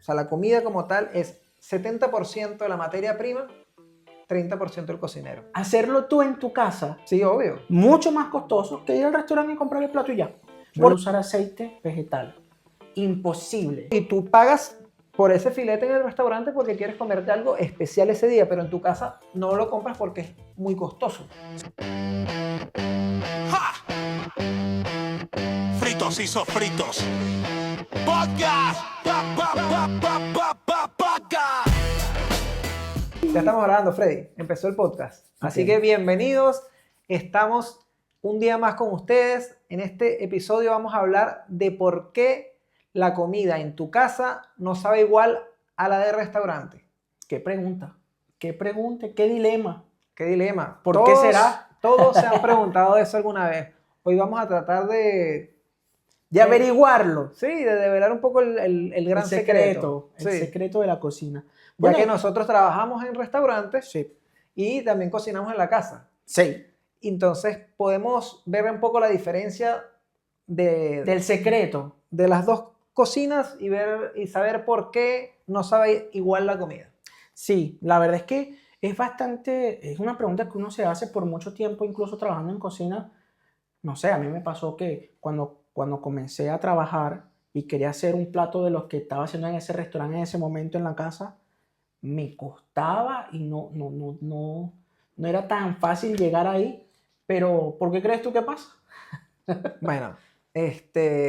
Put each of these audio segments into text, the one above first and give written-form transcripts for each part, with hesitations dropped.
o sea, la comida como tal es 70% de la materia prima, 30% del cocinero. Hacerlo tú en tu casa, Sí, obvio. mucho más costoso que ir al restaurante y comprar el plato y ya. Voy a usar aceite vegetal. Imposible. Y tú pagas por ese filete en el restaurante porque quieres comerte algo especial ese día, pero en tu casa no lo compras porque es muy costoso. ¡Ja! Fritos y sofritos. Podcast. Podcast. Ya estamos grabando, Freddy. Empezó el podcast. Así Ok. que bienvenidos. Estamos un día más con ustedes. En este episodio vamos a hablar de por qué la comida en tu casa no sabe igual a la de restaurante. ¿Qué pregunta? ¿Qué pregunta? ¿Qué dilema? ¿Qué dilema? ¿Por qué será? Todos se han preguntado eso alguna vez. Hoy vamos a tratar de averiguarlo. Sí, de develar un poco el gran secreto. El secreto de la cocina. Ya que nosotros trabajamos en restaurantes Sí. y también cocinamos en la casa. Sí. Entonces podemos ver un poco la diferencia Del secreto. de las dos cocinas y saber por qué no sabe igual la comida. Sí, la verdad es que es una pregunta que uno se hace por mucho tiempo, incluso trabajando en cocina. No sé, a mí me pasó que cuando comencé a trabajar y quería hacer un plato de los que estaba haciendo en ese restaurante en ese momento en la casa, me costaba y no era tan fácil llegar ahí. Pero, ¿por qué crees tú que pasa? Bueno,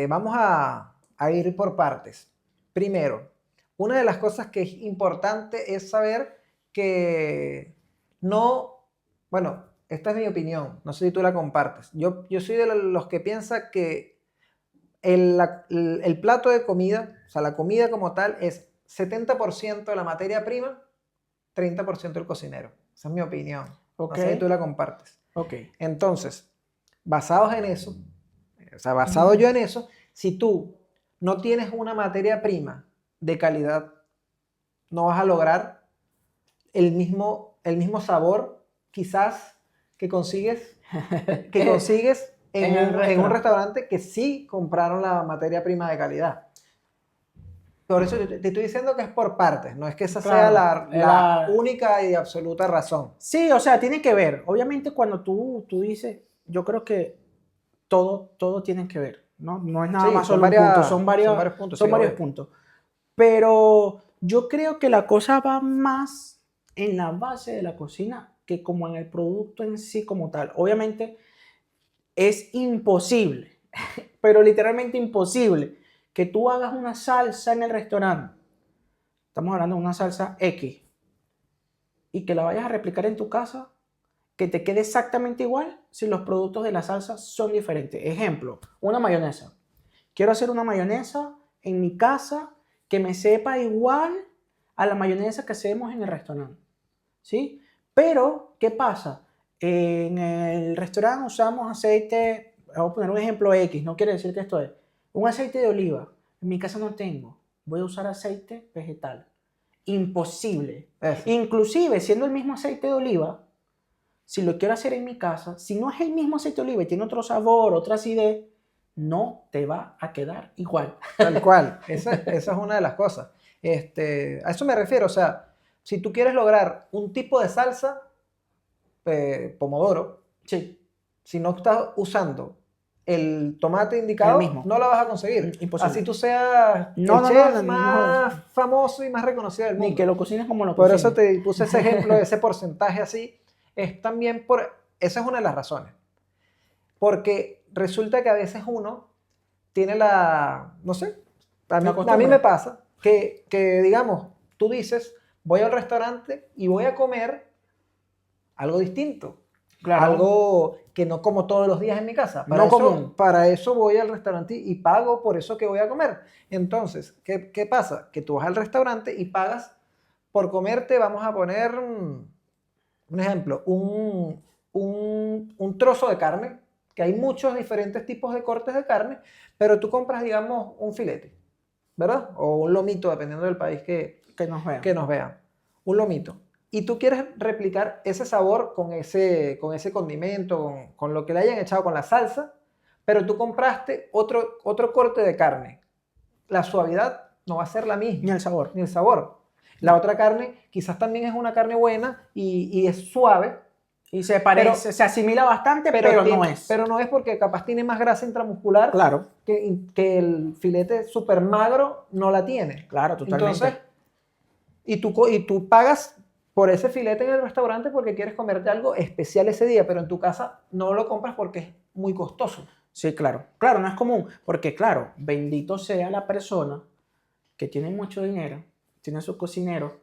vamos a ir por partes. Primero, una de las cosas que es importante es saber que bueno, esta es mi opinión, no sé si tú la compartes. Yo soy de los que piensa que el plato de comida, o sea, la comida como tal, es 70% de la materia prima, 30% del cocinero. Esa es mi opinión. Ok. No sé si tú la compartes. Ok. Entonces, basados en eso, o sea, basado yo en eso, si tú no tienes una materia prima de calidad, no vas a lograr el mismo sabor, quizás, que consigues en un restaurante que sí compraron la materia prima de calidad. Por eso te estoy diciendo que es por partes, no es que esa sea la única y absoluta razón. Sí, o sea, tiene que ver. Obviamente cuando tú dices, yo creo que todo tiene que ver, ¿no? No es nada Sí, más solo un punto, son varios puntos. Son Sí, varios obvio. puntos. Pero yo creo que la cosa va más en la base de la cocina que como en el producto en sí como tal. Obviamente es imposible, pero literalmente imposible, que tú hagas una salsa en el restaurante. Estamos hablando de una salsa X y que la vayas a replicar en tu casa, que te quede exactamente igual si los productos de la salsa son diferentes. Ejemplo, una mayonesa. Quiero hacer una mayonesa en mi casa que me sepa igual a la mayonesa que hacemos en el restaurante, ¿sí? Pero, ¿qué pasa? En el restaurante usamos aceite, vamos a poner un ejemplo X, no quiere decir que esto es, un aceite de oliva. En mi casa no tengo, voy a usar aceite vegetal. Imposible. Eso. Inclusive, siendo el mismo aceite de oliva, si lo quiero hacer en mi casa, si no es el mismo aceite de oliva y tiene otro sabor, otra acidez, no te va a quedar igual. Tal cual. Esa es una de las cosas. A eso me refiero. O sea, si tú quieres lograr un tipo de salsa, pomodoro, Sí. si no estás usando el tomate indicado, El mismo. no la vas a conseguir. Imposible. Así tú seas el chef más famoso y más reconocido del mundo. Ni que lo cocines como lo Por cocines. eso te puse ese ejemplo, ese porcentaje así. Es también esa es una de las razones. Porque resulta que a veces uno tiene no sé, a mí me pasa que digamos, tú dices, voy al restaurante y voy a comer algo distinto. Claro. Algo que no como todos los días en mi casa. Común. Para eso voy al restaurante y pago por eso que voy a comer. Entonces, ¿qué pasa? Que tú vas al restaurante y pagas por comerte, vamos a poner un ejemplo, un trozo de carne, que hay muchos diferentes tipos de cortes de carne, pero tú compras, digamos, un filete, ¿verdad? O un lomito, dependiendo del país que nos vean. Un lomito. Y tú quieres replicar ese sabor con ese condimento, con lo que le hayan echado, con la salsa, pero tú compraste otro corte de carne. La suavidad no va a ser la misma. Ni el sabor. Ni el sabor. La otra carne quizás también es una carne buena y es suave, Y se parece, se asimila bastante, pero no es. Pero no es porque capaz tiene más grasa intramuscular Claro, que el filete súper magro no la tiene. claro, totalmente. Entonces, y tú pagas por ese filete en el restaurante porque quieres comerte algo especial ese día, pero en tu casa no lo compras porque es muy costoso. Sí, claro. Claro, no es común, porque claro, bendito sea la persona que tiene mucho dinero, tiene su cocinero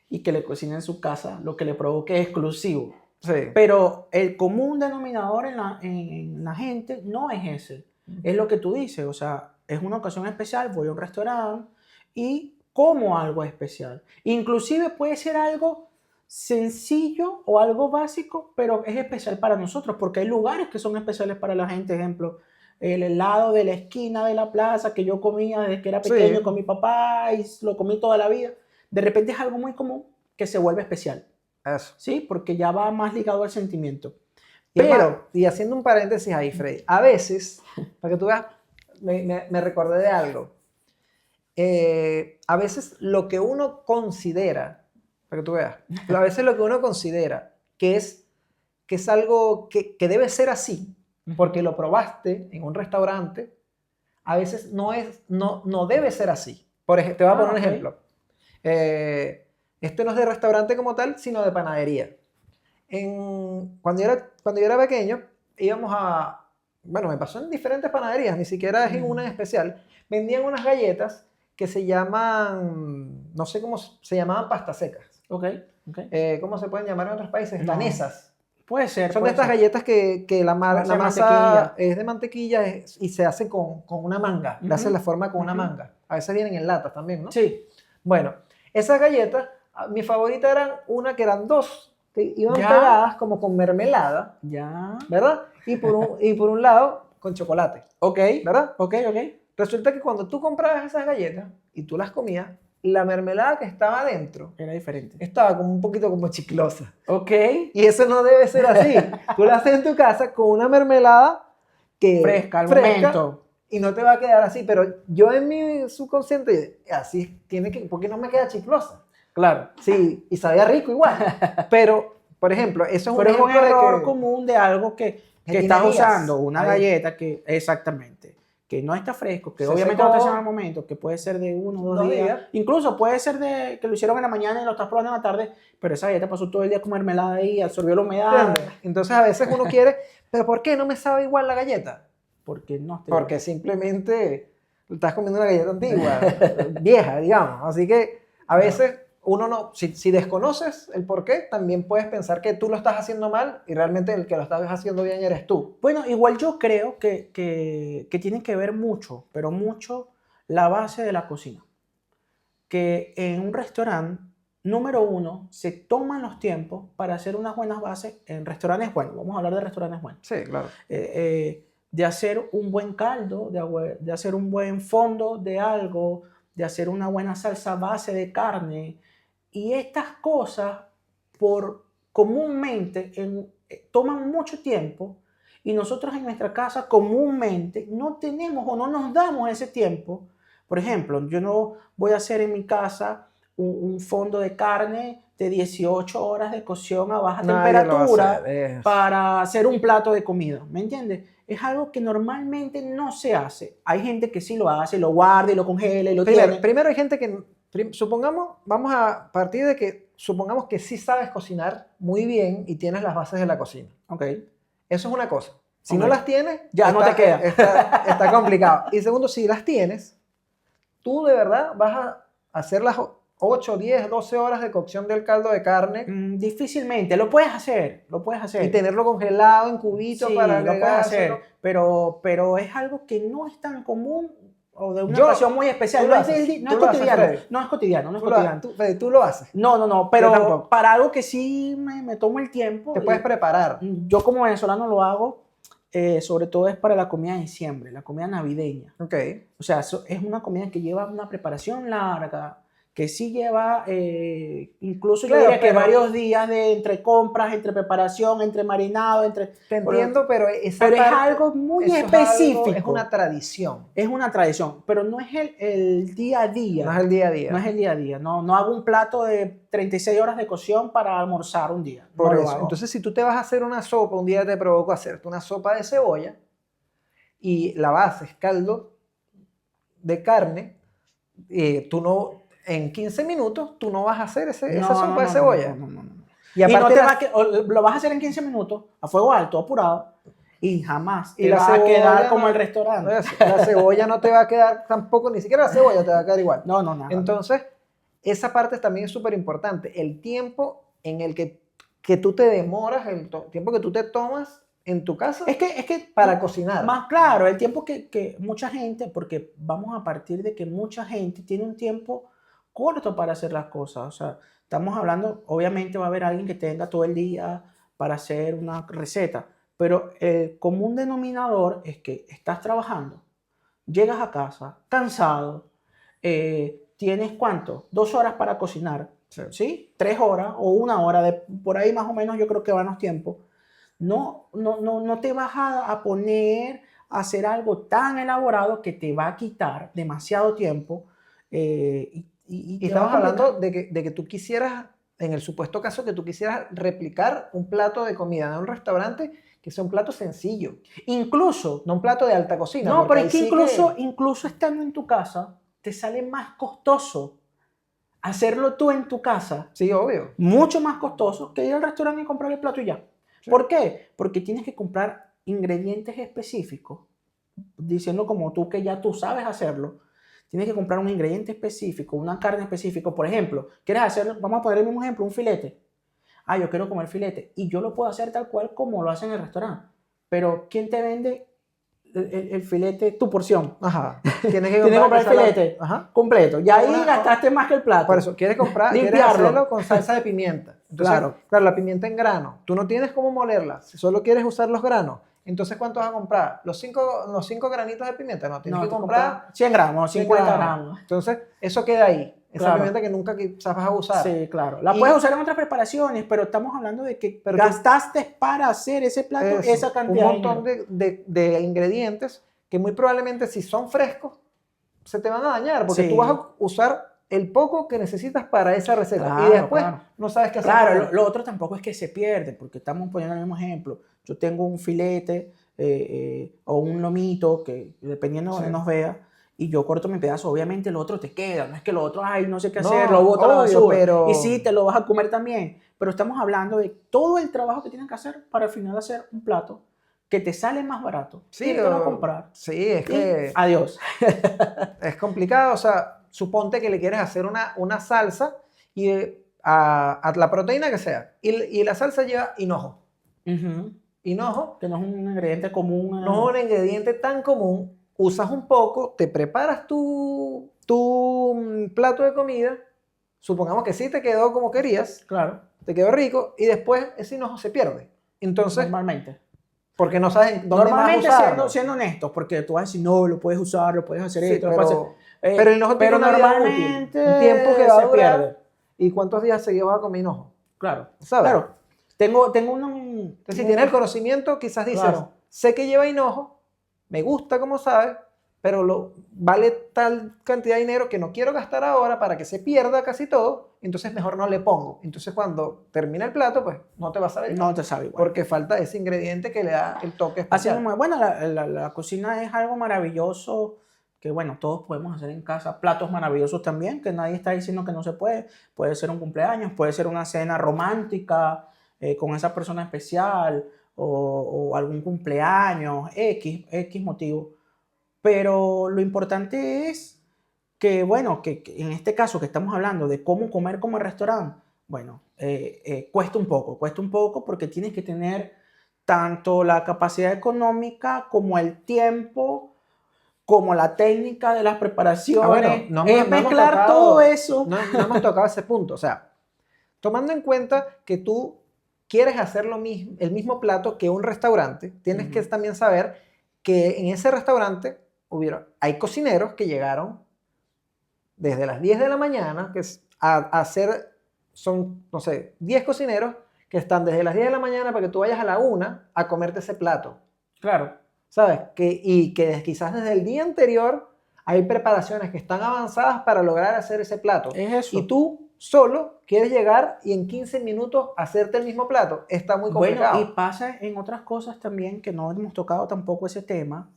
y que le cocina en su casa lo que le provoque exclusivo. Sí. Pero el común denominador en la gente no es ese. Es lo que tú dices, o sea, es una ocasión especial, voy a un restaurante y como algo especial. Inclusive puede ser algo sencillo o algo básico, pero es especial para nosotros, porque hay lugares que son especiales para la gente. Ejemplo, el helado de la esquina de la plaza que yo comía desde que era pequeño Sí. con mi papá y lo comí toda la vida. De repente es algo muy común que se vuelve especial. Eso. Sí, porque ya va más ligado al sentimiento. Pero, y haciendo un paréntesis ahí, Freddy, a veces, para que tú veas, me recordé de algo. A veces lo que uno considera, para que tú veas, a veces lo que uno considera que es algo que debe ser así, porque lo probaste en un restaurante, a veces no debe ser así. Por ejemplo, te voy a poner un ok. ejemplo. Este no es de restaurante como tal, sino de panadería. Cuando yo era pequeño, íbamos a... Bueno, me pasó en diferentes panaderías, ni siquiera es en una en especial. Vendían unas galletas que se llaman... No sé cómo se llamaban, pastas secas. Ok. ¿Cómo se pueden llamar en otros países? No. Danesas. Puede ser. Son de puede estas ser. galletas que la Base de masa mantequilla. es de mantequilla y se hace con una manga. Le hacen la forma con una Ujú. manga. A veces vienen en latas también, ¿no? Sí. Bueno, esas galletas, mi favorita eran una que eran dos, que iban Ya. pegadas como con mermelada, Ya. ¿verdad? Y por un lado con chocolate, Ok. ¿verdad? Ok. Resulta que cuando tú comprabas esas galletas y tú las comías, la mermelada que estaba adentro Era diferente. estaba como un poquito como chiclosa. Ok. Y eso no debe ser así. Tú la haces en tu casa con una mermelada que Fresca al momento. y no te va a quedar así, pero yo en mi subconsciente, así tiene que, ¿por qué no me queda chiclosa? Claro. Sí, y sabía rico igual. Pero, por ejemplo, eso es un Pero es un ejemplo error de que común de algo que tiene estás días. usando, una Ahí. galleta que, exactamente, que no está fresco, que Se obviamente secó. no está haciendo al momento, que puede ser de 1 o 2 2 días. días. Incluso puede ser de que lo hicieron en la mañana y lo estás probando en la tarde, pero esa galleta pasó todo el día con mermelada ahí, absorbió la humedad. ¿Entiendes? Entonces a veces uno quiere, pero ¿por qué no me sabe igual la galleta? Porque no te Porque simplemente estás comiendo una galleta antigua, vieja, digamos. Así que a veces uno no, si desconoces el por qué, también puedes pensar que tú lo estás haciendo mal y realmente el que lo estás haciendo bien eres tú. Bueno, igual yo creo que tiene que ver mucho, pero mucho la base de la cocina. Que en un restaurante, número uno, se toman los tiempos para hacer unas buenas bases en restaurantes buenos. Vamos a hablar de restaurantes buenos. Sí, claro. De hacer un buen caldo, de hacer un buen fondo de algo, de hacer una buena salsa base de carne. Y estas cosas comúnmente toman mucho tiempo y nosotros en nuestra casa comúnmente no tenemos o no nos damos ese tiempo. Por ejemplo, yo no voy a hacer en mi casa un fondo de carne de 18 horas de cocción a baja Nadie lo va a temperatura hacer, para hacer un plato de comida, ¿me entiendes? Es algo que normalmente no se hace. Hay gente que sí lo hace, lo guarda y lo congela y lo tiene. Primero hay gente que, supongamos, vamos a partir de que supongamos que sí sabes cocinar muy bien y tienes las bases de la cocina. Ok. Eso es una cosa. Si Ok. no las tienes, Ya no te queda. Está complicado. Y segundo, si las tienes, tú de verdad vas a hacer las 8, 10, 12 horas de cocción del caldo de carne Difícilmente, lo puedes hacer, y tenerlo congelado en cubitos Sí, para lo puedes agregárselo. hacer, pero es algo que no es tan común o de una Yo- ocasión muy especial. tú No lo es, haces, no tú es lo haces, cotidiano, Freddy. no es cotidiano, no es Tú cotidiano. Freddy, tú lo haces. No, Yo pero tampoco. para algo que sí me tomo el tiempo. Te puedes preparar. Yo como venezolano lo hago, sobre todo es para la comida de diciembre, la comida navideña. Ok. O sea, es una comida que lleva una preparación larga, que sí lleva, incluso yo Claro, diría que pero- varios días de entre compras, entre preparación, entre marinado, entre... Te entiendo, pero esa pero es parte, algo muy eso específico. es una tradición, Es una tradición, pero no es el día a día. no es el día a No es día. el día a día. No hago un plato de 36 horas de cocción para almorzar un día. Por No lo eso. hago. Entonces, si tú te vas a hacer una sopa, un día te provoco hacerte una sopa de cebolla y la base es caldo de carne, tú no, en 15 minutos, tú no vas a hacer esa sopa de cebolla. No. Y Y no aparte te la- va a o lo vas a hacer en 15 minutos, a fuego alto, apurado, y jamás y te la va a cebolla quedar como no- el restaurante. la cebolla no te va a quedar tampoco, ni siquiera la cebolla te va a quedar igual. No, nada. Entonces, esa parte también es súper importante. El tiempo en el que tú te demoras, tiempo que tú te tomas en tu casa Es que para cocinar. más claro, el tiempo que mucha gente, porque vamos a partir de que mucha gente tiene un tiempo corto para hacer las cosas. O sea, estamos hablando, obviamente va a haber alguien que tenga todo el día para hacer una receta, pero el común denominador es que estás trabajando, llegas a casa cansado, tienes ¿cuánto? 2 horas para cocinar, Sí. ¿sí? 3 horas o 1 hora, por ahí más o menos yo creo que van los tiempos. No te vas a poner a hacer algo tan elaborado que te va a quitar demasiado tiempo y Y te va a estamos complicar. hablando de que tú quisieras, en el supuesto caso que tú quisieras replicar un plato de comida en un restaurante, que sea un plato sencillo, Incluso, no un plato de alta cocina. no, Porque pero ahí es que sí incluso estando en tu casa, te sale más costoso hacerlo tú en tu casa, Sí, obvio. mucho más costoso que ir al restaurante y comprar el plato y ya. Sí. ¿Por qué? Porque tienes que comprar ingredientes específicos, diciendo como tú que ya tú sabes hacerlo. Tienes que comprar un ingrediente específico, una carne específica. Por ejemplo, ¿quieres hacer, vamos a poner el mismo ejemplo, un filete? Ah, yo quiero comer filete. Y yo lo puedo hacer tal cual como lo hacen en el restaurante. Pero ¿quién te vende el filete, tu porción? Ajá. Tienes que Tienes que comprar el esa filete Ajá. completo. Y ahí Una- gastaste más que el plato. Por eso, quieres Limpiarlo. hacerlo con salsa de pimienta. Entonces, Claro. claro, la pimienta en grano. Tú no tienes cómo molerla. Si solo quieres usar los granos, entonces ¿cuánto vas a comprar? Los cinco granitos de pimienta. No, tienes No, que te comprar compras 100 gramos, 50 gramos. gramos. Entonces, eso queda ahí. Esa Claro. pimienta que nunca quizás vas a usar. Sí, claro. La Y- puedes usar en otras preparaciones, pero estamos hablando de que Pero tú- gastaste para hacer ese plato Eso, esa cantidad. un montón de ingredientes que muy probablemente si son frescos se te van a dañar porque Sí. tú vas a usar el poco que necesitas para esa receta Claro, y después claro. no sabes qué hacer Claro, con lo, él. lo otro tampoco es que se pierde, porque estamos poniendo el mismo ejemplo. Yo tengo un filete o un lomito, que dependiendo de Sí. donde nos vea, y yo corto mi pedazo, obviamente lo otro te queda, no es que lo otro, ay, no sé qué No, hacer, lo boto a la obvio, basura. pero- Y sí, te lo vas a comer también, pero estamos hablando de todo el trabajo que tienen que hacer para al final hacer un plato que te sale más barato. Sí, Írtelo a comprar. sí, es Y que adiós. es complicado. O sea, suponte que le quieres hacer una salsa y a la proteína que sea. Y la salsa lleva hinojo. Ujú. Hinojo Que no es un ingrediente común. no es un ingrediente tan común. Usas un poco, te preparas tu plato de comida. Supongamos que sí te quedó como querías, Claro, te quedó rico y después ese hinojo se pierde. Entonces, normalmente. porque no sabes dónde Normalmente más usarlo. siendo honestos, porque tú vas a decir, no, lo puedes usar, lo puedes hacer Sí, esto, lo puedes hacer. pero el hinojo tiene pero una vida normalmente útil, un tiempo que va a se durar. pierde. ¿Y cuántos días seguidos vas a comer hinojo? Claro, ¿Sabes? claro. Tengo un... Entonces, si tienes el conocimiento, quizás dices, Claro. sé que lleva hinojo, me gusta como sabe, pero vale tal cantidad de dinero que no quiero gastar ahora para que se pierda casi todo, entonces mejor no le pongo. Entonces cuando termina el plato, pues no te va a saber igual, No te sabe igual. porque falta ese ingrediente que le da el toque Así especial. como, bueno, la cocina es algo maravilloso que, bueno, todos podemos hacer en casa. Platos maravillosos también, que nadie está diciendo que no se puede. Puede ser un cumpleaños, puede ser una cena romántica con esa persona especial o algún cumpleaños, X motivo. Pero lo importante es que, bueno, que en este caso que estamos hablando de cómo comer como el restaurante, bueno, cuesta un poco porque tienes que tener tanto la capacidad económica como el tiempo, como la técnica de las preparaciones. No es hemos mezclar tocado- todo eso. No hemos tocado ese punto. O sea, tomando en cuenta que tú quieres hacer el mismo plato que un restaurante, tienes que Ujú. también saber que en ese restaurante hay cocineros que llegaron desde las 10 de la mañana, que es a hacer, son, no sé, 10 cocineros que están desde las 10 de la mañana para que tú vayas a la 1 a comerte ese plato, Claro. ¿sabes? Y que quizás desde el día anterior hay preparaciones que están avanzadas para lograr hacer ese plato. Es eso. Y tú solo quieres llegar y en 15 minutos hacerte el mismo plato. Está muy complicado. Bueno, y pasa en otras cosas también que no hemos tocado tampoco ese tema,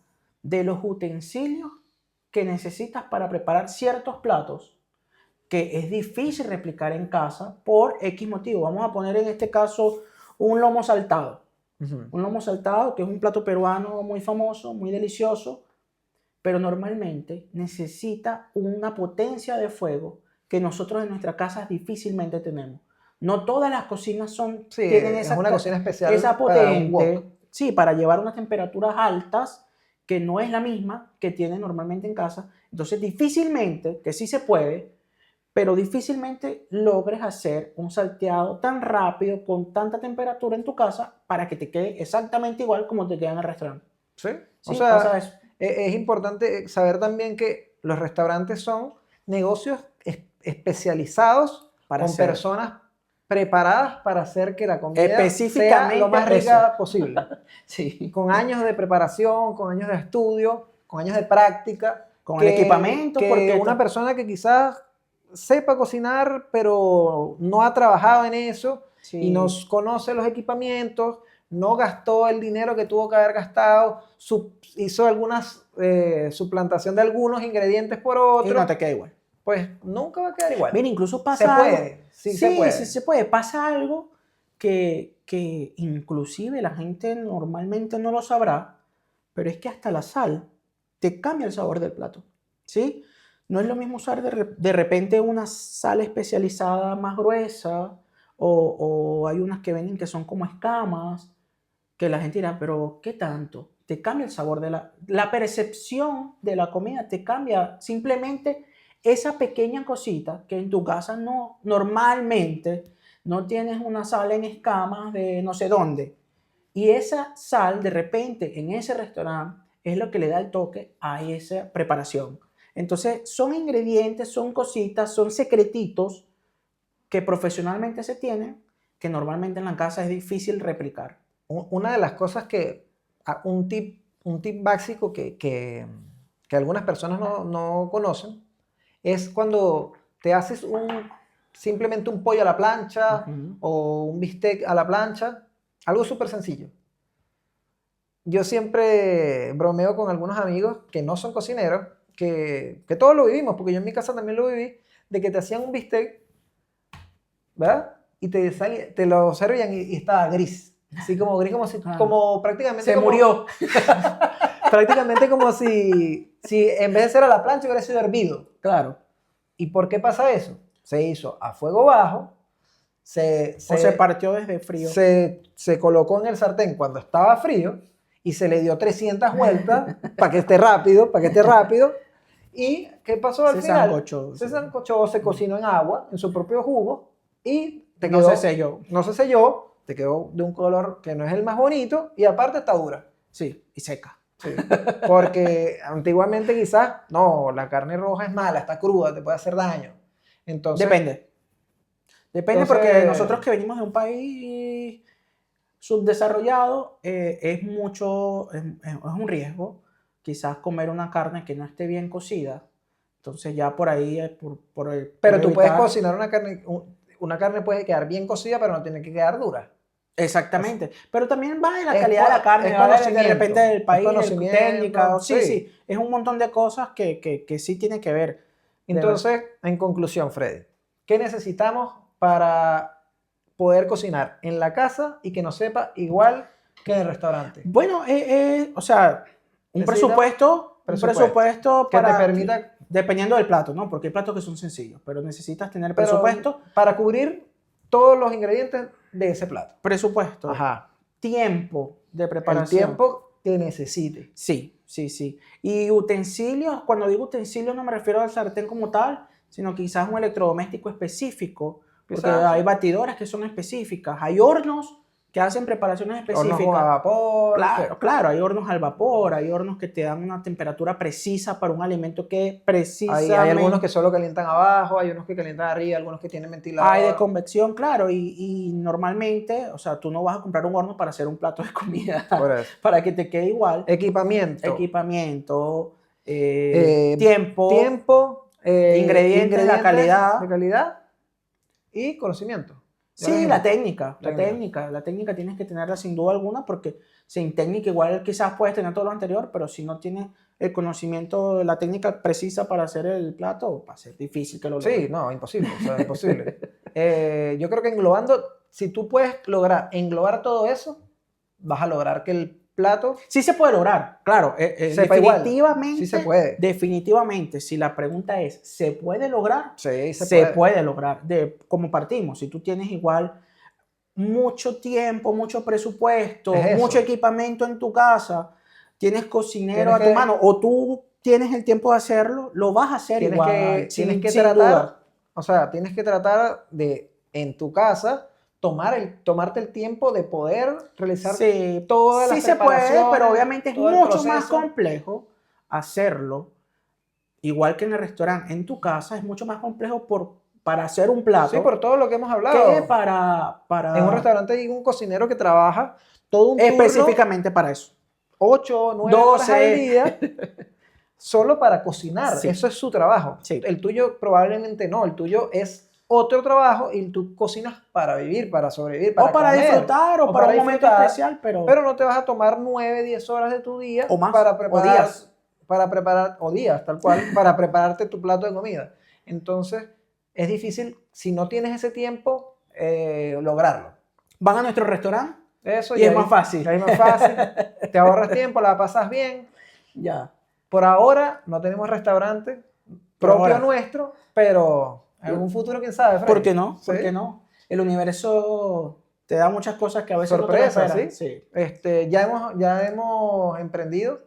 de los utensilios que necesitas para preparar ciertos platos que es difícil replicar en casa por X motivo. Vamos a poner en este caso un lomo saltado. Ujú. Un lomo saltado, que es un plato peruano muy famoso, muy delicioso, pero normalmente necesita una potencia de fuego que nosotros en nuestras casas difícilmente tenemos. No todas las cocinas Sí, tienen es esa, una cocina especial esa para un wok. potente, sí, para llevar unas temperaturas altas, que no es la misma que tiene normalmente en casa. Entonces difícilmente, que sí se puede, pero difícilmente logres hacer un salteado tan rápido, con tanta temperatura en tu casa, para que te quede exactamente igual como te queda en el restaurante. ¿Sí? Sí, O sea, pasa eso. es importante saber también que los restaurantes son negocios especializados Para con hacer. personas preparadas para hacer que la comida sea Específicamente lo más rica posible. Sí. Con años de preparación, con años de estudio, con años de práctica. Con el equipamiento, que porque una persona que quizás sepa cocinar, pero no ha trabajado en eso Sí. y no conoce los equipamientos, no gastó el dinero que tuvo que haber gastado, hizo algunas suplantación de algunos ingredientes por Y otros, no te queda igual. pues nunca va a quedar igual. Mira, incluso Se pasa puede, algo. sí se puede. Sí se puede. Pasa algo que inclusive la gente normalmente no lo sabrá, pero es que hasta la sal te cambia el sabor del plato, ¿sí? No es lo mismo usar de repente una sal especializada más gruesa, o hay unas que venden que son como escamas, que la gente dirá, pero ¿qué tanto? Te cambia el sabor de la percepción de la comida, te cambia simplemente esa pequeña cosita que en tu casa no, normalmente no tienes una sal en escamas de no sé dónde. Y esa sal, de repente, en ese restaurante, es lo que le da el toque a esa preparación. Entonces, son ingredientes, son cositas, son secretitos que profesionalmente se tienen, que normalmente en la casa es difícil replicar. Una de las cosas un tip básico que algunas personas no conocen, es cuando te haces simplemente un pollo a la plancha Ujú. o un bistec a la plancha, algo súper sencillo. Yo siempre bromeo con algunos amigos que no son cocineros, que todos lo vivimos, porque yo en mi casa también lo viví, de que te hacían un bistec, ¿verdad? Y te lo servían y estaba gris. Así como gris, como prácticamente Se como, murió. prácticamente como si en vez de ser a la plancha hubiera sido hervido. Claro. ¿Y por qué pasa eso? Se hizo a fuego bajo, O se partió desde frío. se colocó en el sartén cuando estaba frío y se le dio 300 vueltas para que esté rápido, ¿Y qué pasó al Se final? sancochó. Se sancochó, se cocinó en agua, en su propio jugo, y No se selló. No se selló, te quedó de un color que no es el más bonito, y aparte está dura. Sí, y seca. Sí. Porque antiguamente quizás, no, la carne roja es mala, está cruda, te puede hacer daño. Entonces, Depende. Depende entonces- porque nosotros que venimos de un país subdesarrollado, es un riesgo quizás comer una carne que no esté bien cocida. Entonces ya por ahí, Pero por tú puedes evitar- cocinar una carne puede quedar bien cocida, pero no tiene que quedar dura. Exactamente. Pero también va de la Es calidad de la carne, es va de conocimiento, repente del es país, conocimiento, técnica. Sí, sí. sí. Es un montón de cosas que sí tiene que ver. Entonces, en conclusión, Freddy, ¿qué necesitamos para poder cocinar en la casa y que nos sepa igual que en el restaurante? Bueno, o sea, un Necesitamos presupuesto que te para, permita, dependiendo del plato, ¿no? Porque hay platos que son sencillos, pero necesitas tener pero presupuesto. para cubrir todos los ingredientes de ese plato. Presupuesto, Ajá. tiempo de El preparación. tiempo que necesite. Sí, sí, sí. Y utensilios, cuando digo utensilios no me refiero al sartén como tal, sino quizás un electrodoméstico específico, porque Quizás. hay batidoras que son específicas, hay hornos que hacen preparaciones Hornos específicas. a vapor. Claro, claro, hay hornos al vapor, hay hornos que te dan una temperatura precisa para un alimento que precisamente... Hay algunos que solo calientan abajo, hay unos que calientan arriba, algunos que tienen ventilador. Hay de convección, claro, y normalmente, o sea, tú no vas a comprar un horno para hacer un plato de comida, Por eso. para que te quede igual. Equipamiento. Equipamiento, Tiempo. Ingredientes, la calidad. De calidad y conocimiento. Ya lo Sí, dijimos. la técnica tienes que tenerla sin duda alguna porque sin técnica igual quizás puedes tener todo lo anterior, pero si no tienes el conocimiento de la técnica precisa para hacer el plato, va a ser difícil que lo logres. Sí, no, imposible, o sea, imposible. Yo creo que englobando, si tú puedes lograr englobar todo eso, vas a lograr que el plato Sí se puede lograr, claro, sepa igual. definitivamente, Sí se puede. definitivamente, si la pregunta es, ¿se puede lograr? Sí, Se puede lograr, como partimos, si tú tienes igual mucho tiempo, mucho presupuesto, Es eso. mucho equipamiento en tu casa, tienes cocinero Tienes a tu que- mano o tú tienes el tiempo de hacerlo, lo vas a hacer Tienes igual. que, sin- tienes que sin tratar, duda. o sea, tienes que tratar de, en tu casa, tomarte el tiempo de poder realizar Sí, todas las sí se puede, preparaciones, pero obviamente es todo el mucho más proceso. complejo hacerlo, igual que en el restaurante, en tu casa, es mucho más complejo para hacer un plato Sí, por todo lo que hemos hablado. que para En un restaurante hay un cocinero que trabaja todo un turno, específicamente para eso. 8 o 9 horas 12. al día, solo para cocinar. Sí. Eso es su trabajo. Sí. El tuyo probablemente no. El tuyo es otro trabajo y tú cocinas para vivir, para sobrevivir, para O para comer, disfrutar, o para un momento disfrutar, especial, pero pero no te vas a tomar 9, 10 horas de tu día O más, para o preparar, días. o días, tal cual, para prepararte tu plato de comida. Entonces, es difícil, si no tienes ese tiempo, lograrlo. van a nuestro restaurante Eso y es más fácil. ya es más fácil, te ahorras tiempo, la pasas bien. Ya. Por ahora no tenemos restaurante Por propio ahora. nuestro, pero en algún futuro, quién sabe, Freddy. ¿Por qué no? ¿Por ¿Sí? qué no? El universo te da muchas cosas que a veces Sorpresas, no te lo esperas. ¿sí? Ya hemos emprendido,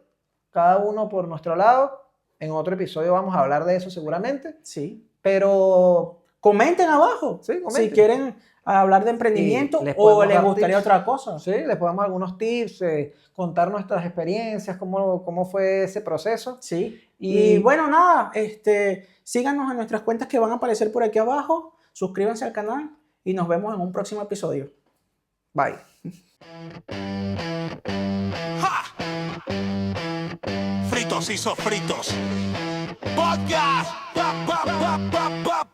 cada uno por nuestro lado. En otro episodio vamos a hablar de eso seguramente, Sí. pero Comenten abajo Sí, comenten. si quieren hablar de emprendimiento Y les o podemos les dar gustaría tips. otra cosa. sí, les podemos dar algunos tips, contar nuestras experiencias, cómo fue ese proceso. Sí. Y- Y bueno, nada, síganos en nuestras cuentas que van a aparecer por aquí abajo, suscríbanse al canal y nos vemos en un próximo episodio. Bye. ¡Ja! Fritos y sofritos. Podcast. Pa, pa, pa, pa, pa,